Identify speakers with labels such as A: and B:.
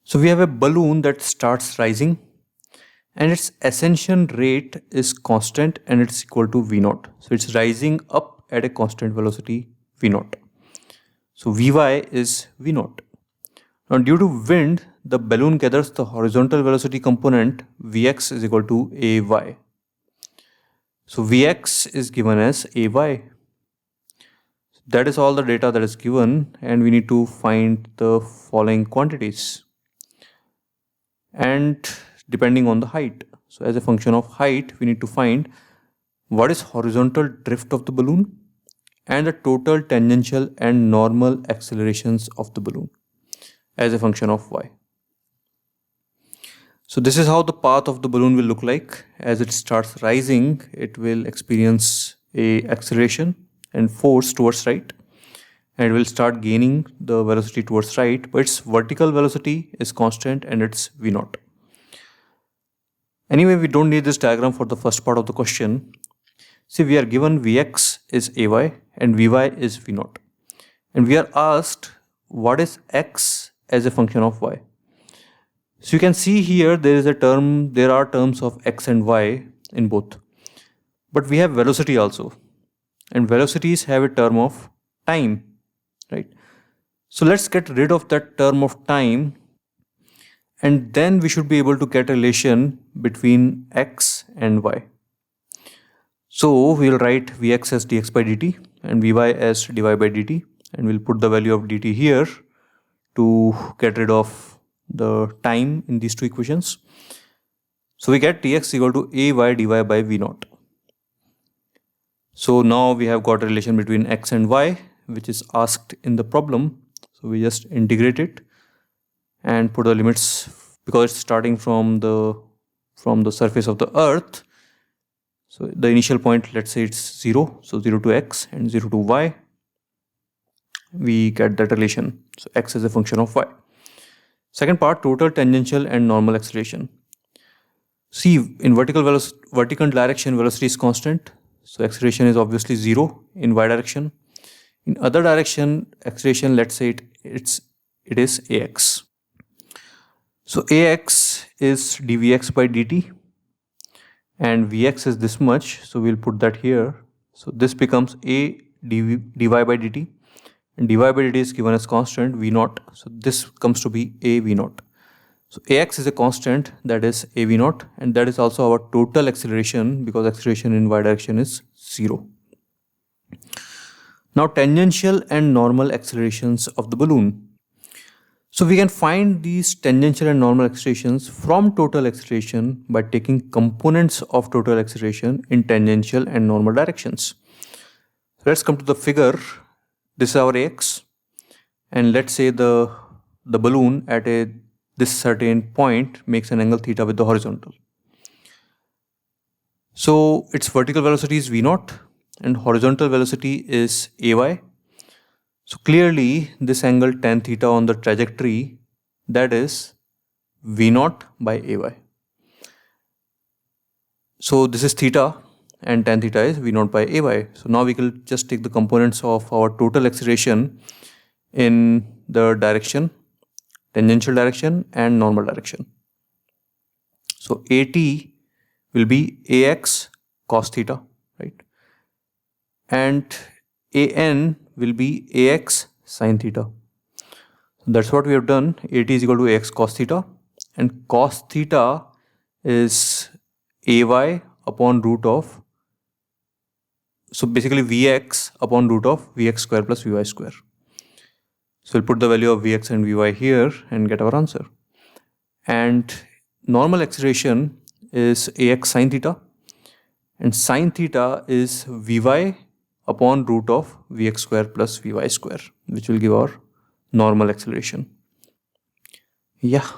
A: So we have a balloon that starts rising and its ascension rate is constant and it's equal to V naught. So it's rising up at a constant velocity V naught. So Vy is V naught. Now due to wind, the balloon gathers the horizontal velocity component Vx is equal to Ay. So Vx is given as Ay. That is all the data that is given, and we need to find the following quantities. And depending on the height. So as a function of height, we need to find what is horizontal drift of the balloon and the total tangential and normal accelerations of the balloon as a function of y. So this is how the path of the balloon will look like. As it starts rising, it will experience a acceleration and force towards right, and it will start gaining the velocity towards right, but its vertical velocity is constant and it's v naught. Anyway, we don't need this diagram for the first part of the question. See, we are given Vx is Ay and Vy is V naught. And we are asked what is x as a function of y. So you can see here there are terms of x and y in both. But we have velocity also. And velocities have a term of time, right? So let's get rid of that term of time, and then we should be able to get a relation between x and y. So we'll write Vx as dx by dt and Vy as dy by dt, and we'll put the value of dt here to get rid of the time in these two equations. So we get dx equal to Ay dy by V naught. So now we have got a relation between x and y, which is asked in the problem. So we just integrate it and put the limits, because it's starting from the surface of the earth. So the initial point, let's say it's 0. So 0 to x and 0 to y. We get that relation. So x is a function of y. Second part, total tangential and normal acceleration. See, in vertical direction, velocity is constant. So acceleration is obviously 0 in y direction. In other direction, acceleration, let's say it is ax. So ax is dvx by dt and vx is this much. So we'll put that here. So this becomes a dy by dt, and dy by dt is given as constant v naught. So this comes to be a v naught. So ax is a constant, that is a v naught, and that is also our total acceleration, because acceleration in y direction is 0. Now tangential and normal accelerations of the balloon. So we can find these tangential and normal accelerations from total acceleration by taking components of total acceleration in tangential and normal directions. So let's come to the figure. This is our ax, and let's say the balloon at this certain point makes an angle theta with the horizontal. So its vertical velocity is v naught and horizontal velocity is ay. So clearly this angle tan theta on the trajectory, that is v naught by ay. So this is theta and tan theta is v naught by ay. So now we can just take the components of our total acceleration in the direction, tangential direction and normal direction. So at will be ax cos theta, right? And an will be ax sin theta. So that's what we have done. At is equal to ax cos theta, and cos theta is ay upon root of, so basically vx upon root of vx square plus vy square. So we'll put the value of vx and vy here and get our answer. And normal acceleration is ax sin theta, and sin theta is vy upon root of vx square plus vy square, which will give our normal acceleration. Yeah.